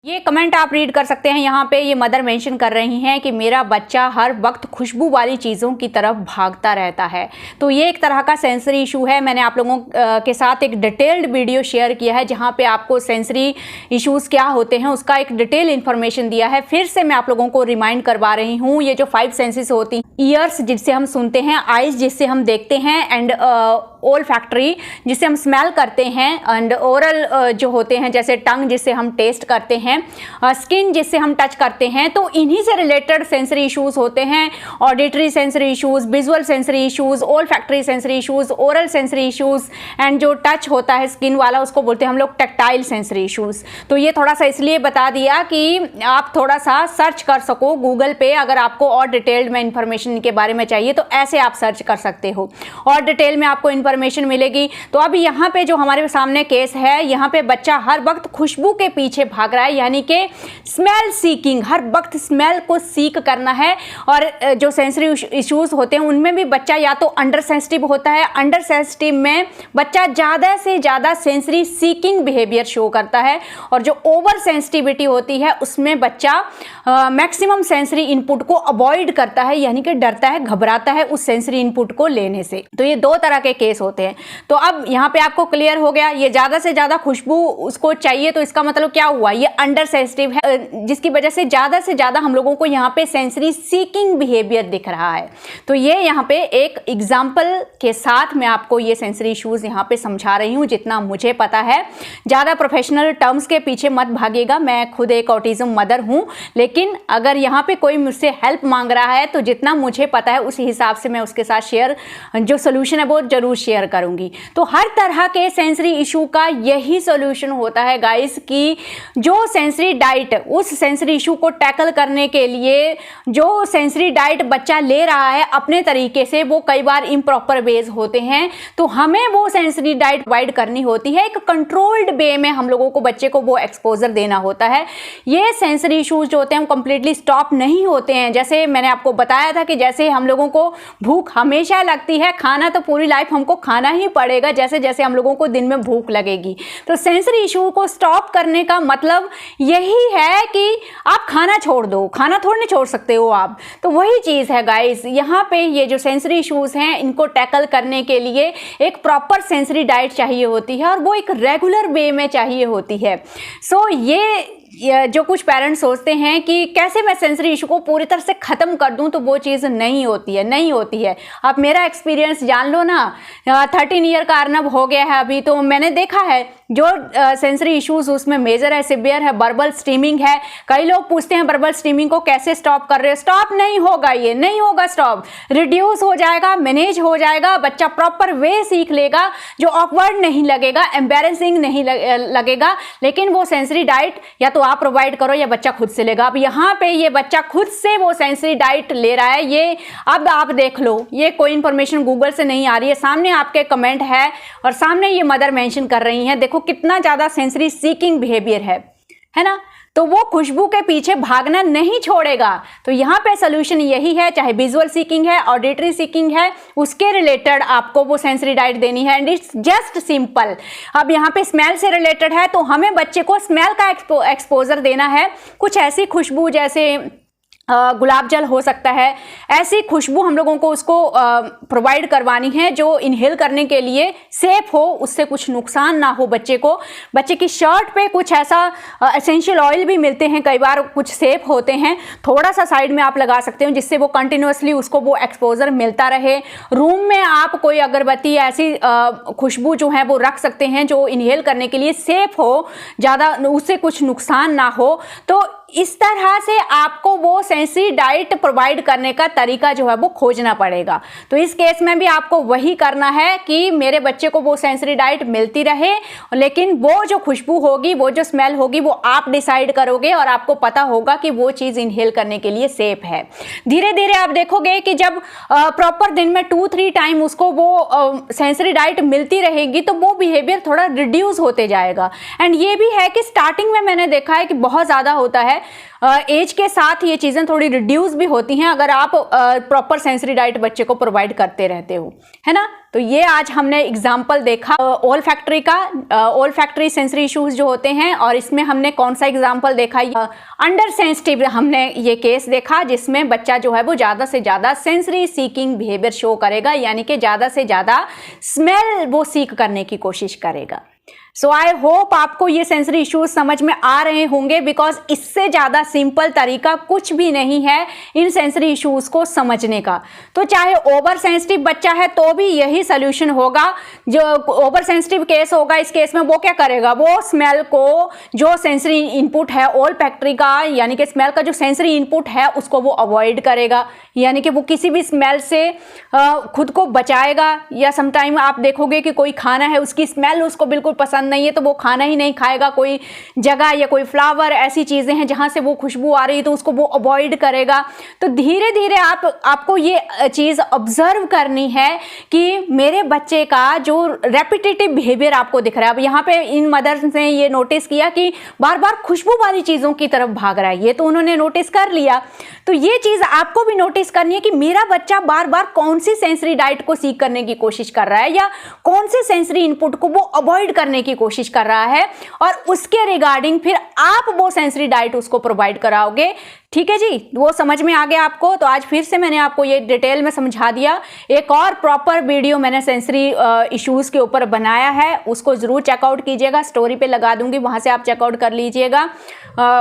ये कमेंट आप रीड कर सकते हैं। यहाँ पे ये मदर मेंशन कर रही हैं कि मेरा बच्चा हर वक्त खुशबू वाली चीज़ों की तरफ भागता रहता है। तो ये एक तरह का सेंसरी इशू है। मैंने आप लोगों के साथ एक डिटेल्ड वीडियो शेयर किया है जहाँ पे आपको सेंसरी इश्यूज़ क्या होते हैं उसका एक डिटेल इन्फॉर्मेशन दिया है। फिर से मैं आप लोगों को रिमाइंड करवा रही हूँ। ये जो 5 सेंसेस होती हैं, ईयर्स जिससे हम सुनते हैं, आइज़ जिससे हम देखते हैं, एंड ओल फैक्ट्री जिससे हम स्मेल करते हैं, एंड ओरल जो होते हैं जैसे टंग जिससे हम टेस्ट करते हैं, स्किन जिससे हम टच करते हैं। तो इन्हीं से रिलेटेड सेंसरी इश्यूज होते हैं। Auditory sensory issues, visual sensory issues, olfactory sensory issues, oral sensory issues, and जो टच होता है स्किन वाला उसको बोलते हैं हम लोग टेक्टाइल सेंसरी इश्यूज। तो ये थोड़ा सा इसलिए बता दिया कि आप थोड़ा सा सर्च कर सको गूगल पे। अगर आपको और डिटेल्ड में इंफॉर्मेशन के बारे में चाहिए तो ऐसे आप सर्च कर सकते हो और डिटेल में आपको इंफॉर्मेशन मिलेगी। तो अब यहाँ पे जो हमारे सामने केस है, यहाँ पे बच्चा हर वक्त खुशबू के पीछे भाग रहा है, यानी कि स्मेल सीकिंग, हर वक्त स्मेल को सीक करना है। और जो सेंसरी इश्यूज होते हैं उनमें भी बच्चा या तो अंडर सेंसिटिव होता है, अंडर सेंसिटिव में बच्चा ज़्यादा से ज़्यादा सेंसरी सीकिंग बिहेवियर शो करता है, और जो ओवर सेंसिटिविटी होती है उसमें बच्चा मैक्सिमम सेंसरी इनपुट को अवॉइड करता है, यानी कि डरता है, घबराता है उस सेंसरी इनपुट को लेने से। तो ये 2 तरह के केस होते हैं। तो अब यहाँ पे आपको क्लियर हो गया, ये ज़्यादा से ज़्यादा खुशबू उसको चाहिए, तो इसका मतलब क्या हुआ, ये अंडर सेंसिटिव है, जिसकी वजह से ज़्यादा हम लोगों को यहाँ पे सेंसरी सीकिंग बिहेवियर दिख रहा है। तो ये यहाँ पे एक एग्जाम्पल के साथ मैं आपको ये सेंसरी इश्यूज यहाँ पे समझा रही हूँ जितना मुझे पता है। ज़्यादा प्रोफेशनल टर्म्स के पीछे मत भागिएगा, मैं खुद एक ऑटिज्म मदर हूँ, लेकिन अगर यहाँ पे कोई मुझसे हेल्प मांग रहा है तो जितना मुझे पता है उस हिसाब से मैं उसके साथ शेयर जो सोल्यूशन है वो जरूर शेयर करूँगी। तो हर तरह के सेंसरी इशू का यही सोल्यूशन होता है गाइस कि जो सेंसरी डाइट, उस सेंसरी इशू को टैकल करने के लिए जो सेंसरी डाइट बच्चा ले रहा है अपने तरीके से, वो कई बार इम्प्रॉपर वेज होते हैं। तो हमें वो सेंसरी डाइट प्रोवाइड करनी होती है, एक कंट्रोल्ड वे में हम लोगों को बच्चे को वो एक्सपोजर देना होता है। ये सेंसरी इशूज जो होते हैं कंप्लीटली स्टॉप नहीं होते हैं। जैसे मैंने आपको बताया था कि जैसे हम लोगों को भूख हमेशा लगती है, खाना तो पूरी लाइफ हमको खाना ही पड़ेगा जैसे जैसे हम लोगों को दिन में भूख लगेगी। तो सेंसरी इशू को स्टॉप करने का मतलब यही है कि आप खाना छोड़ दो, खाना थोड़ी नहीं छोड़ सकते हो आप। तो वही चीज़ है गाइस, यहाँ पे ये जो सेंसरी इश्यूज हैं इनको टैकल करने के लिए एक प्रॉपर सेंसरी डाइट चाहिए होती है और वो एक रेगुलर वे में चाहिए होती है। सो ये जो कुछ पेरेंट्स सोचते हैं कि कैसे मैं सेंसरी इशू को पूरी तरह से ख़त्म कर दूं, तो वो चीज़ नहीं होती है। आप मेरा एक्सपीरियंस जान लो ना, 13 ईयर का अर्नब हो गया है अभी, तो मैंने देखा है जो सेंसरी इश्यूज उसमें मेजर है, सिवियर है, बर्बल स्टीमिंग है। कई लोग पूछते हैं बर्बल स्टीमिंग को कैसे स्टॉप कर रहे हो? स्टॉप नहीं होगा, ये नहीं होगा स्टॉप, रिड्यूस हो जाएगा, मैनेज हो जाएगा, बच्चा प्रॉपर वे सीख लेगा, जो ऑकवर्ड नहीं लगेगा, एम्बैरेसिंग नहीं लगेगा। लेकिन वो सेंसरी डाइट या तो आप प्रोवाइड करो या बच्चा खुद से लेगा। अब यहाँ पे ये बच्चा खुद से वो सेंसरी डाइट ले रहा है। ये अब आप देख लो, ये कोई इंफॉर्मेशन गूगल से नहीं आ रही है, सामने आपके कमेंट है और सामने ये मदर मेंशन कर रही हैं। देखो कितना ज्यादा सेंसरी सीकिंग बिहेवियर है ना। तो वो खुशबू के पीछे भागना नहीं छोड़ेगा। तो यहाँ पे सोल्यूशन यही है, चाहे विजुअल सीकिंग है, ऑडिटरी सीकिंग है, उसके रिलेटेड आपको वो सेंसरी डाइट देनी है, एंड इट्स जस्ट सिंपल। अब यहाँ पे स्मेल से रिलेटेड है तो हमें बच्चे को स्मेल का एक्सपोजर देना है। कुछ ऐसी खुशबू जैसे गुलाब जल हो सकता है, ऐसी खुशबू हम लोगों को उसको प्रोवाइड करवानी है जो इनहेल करने के लिए सेफ हो, उससे कुछ नुकसान ना हो बच्चे को। बच्चे की शर्ट पे कुछ ऐसा एसेंशियल ऑयल भी मिलते हैं, कई बार कुछ सेफ होते हैं, थोड़ा सा साइड में आप लगा सकते हो जिससे वो कंटिन्यूसली उसको वो एक्सपोजर मिलता रहे। रूम में आप कोई अगरबत्ती ऐसी खुशबू जो है वो रख सकते हैं जो इनहेल करने के लिए सेफ हो, ज़्यादा उससे कुछ नुकसान ना हो। तो इस तरह से आपको वो सेंसरी डाइट प्रोवाइड करने का तरीका जो है वो खोजना पड़ेगा। तो इस केस में भी आपको वही करना है कि मेरे बच्चे को वो सेंसरी डाइट मिलती रहे, लेकिन वो जो खुशबू होगी, वो जो स्मेल होगी, वो आप डिसाइड करोगे और आपको पता होगा कि वो चीज़ इनहेल करने के लिए सेफ है। धीरे धीरे आप देखोगे कि जब प्रॉपर दिन में 2-3 टाइम उसको वो सेंसरी डाइट मिलती रहेगी तो वो बिहेवियर थोड़ा रिड्यूस होते जाएगा। एंड ये भी है कि स्टार्टिंग में मैंने देखा है कि बहुत ज़्यादा होता है, एज के साथ ये चीज़ें थोड़ी रिड्यूस भी होती हैं अगर आप प्रॉपर सेंसरी डाइट बच्चे को प्रोवाइड करते रहते हो, है ना। तो ये आज हमने एग्जाम्पल देखा ओल फैक्ट्री का, ओल फैक्ट्री सेंसरी इश्यूज जो होते हैं, और इसमें हमने कौन सा एग्जाम्पल देखा, अंडर सेंसिटिव हमने ये केस देखा जिसमें बच्चा जो है वो ज़्यादा से ज़्यादा सेंसरी सीकिंग बिहेवियर शो करेगा, यानी कि ज़्यादा से ज़्यादा स्मेल वो सीक करने की कोशिश करेगा। सो आई होप आपको ये सेंसरी इश्यूज समझ में आ रहे होंगे, बिकॉज इससे ज़्यादा सिंपल तरीका कुछ भी नहीं है इन सेंसरी इश्यूज को समझने का। तो चाहे ओवर सेंसिटिव बच्चा है तो भी यही सोल्यूशन होगा। जो ओवर सेंसिटिव केस होगा, इस केस में वो क्या करेगा, वो स्मेल को, जो सेंसरी इनपुट है ओल फैक्ट्री का, यानी कि स्मेल का जो सेंसरी इनपुट है उसको वो अवॉइड करेगा, यानी कि वो किसी भी स्मेल से खुद को बचाएगा। या समटाइम आप देखोगे कि कोई खाना है, उसकी स्मेल उसको बिल्कुल पसंद नहीं है तो वो खाना ही नहीं खाएगा। कोई जगह या कोई फ्लावर, ऐसी चीज़ें हैं जहाँ से वो खुशबू आ रही है तो उसको वो अवॉइड करेगा। तो धीरे धीरे आपको ये चीज़ ऑब्जर्व करनी है कि मेरे बच्चे का जो रेपिटेटिव बिहेवियर आपको दिख रहा है। अब यहाँ पे इन मदर्स ने ये नोटिस किया कि बार बार खुशबू वाली चीज़ों की तरफ भाग रहा है, ये तो उन्होंने नोटिस कर लिया। तो ये चीज़ आपको भी नोटिस करनी है कि मेरा बच्चा बार बार कौन सी सेंसरी डाइट को सीख करने की कोशिश कर रहा है या कौन से सेंसरी इनपुट को वो अवॉइड करने की कोशिश कर रहा है, और उसके रिगार्डिंग फिर आप वो सेंसरी डाइट उसको प्रोवाइड कराओगे। ठीक है जी, वो समझ में आ गया आपको। तो आज फिर से मैंने आपको ये डिटेल में समझा दिया। एक और प्रॉपर वीडियो मैंने सेंसरी इश्यूज़ के ऊपर बनाया है, उसको ज़रूर चेकआउट कीजिएगा, स्टोरी पे लगा दूंगी, वहाँ से आप चेकआउट कर लीजिएगा।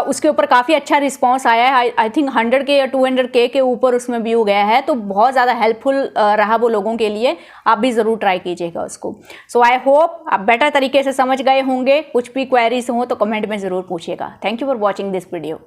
उसके ऊपर काफ़ी अच्छा रिस्पॉन्स आया है, आई थिंक 100K या 200K के ऊपर उसमें व्यू गया है, तो बहुत ज़्यादा हेल्पफुल रहा वो लोगों के लिए। आप भी ज़रूर ट्राई कीजिएगा उसको। सो आई होप आप बेटर तरीके से समझ गए होंगे। कुछ भी क्वेरीज हो तो कमेंट में ज़रूर पूछिएगा। Thank you for watching this video.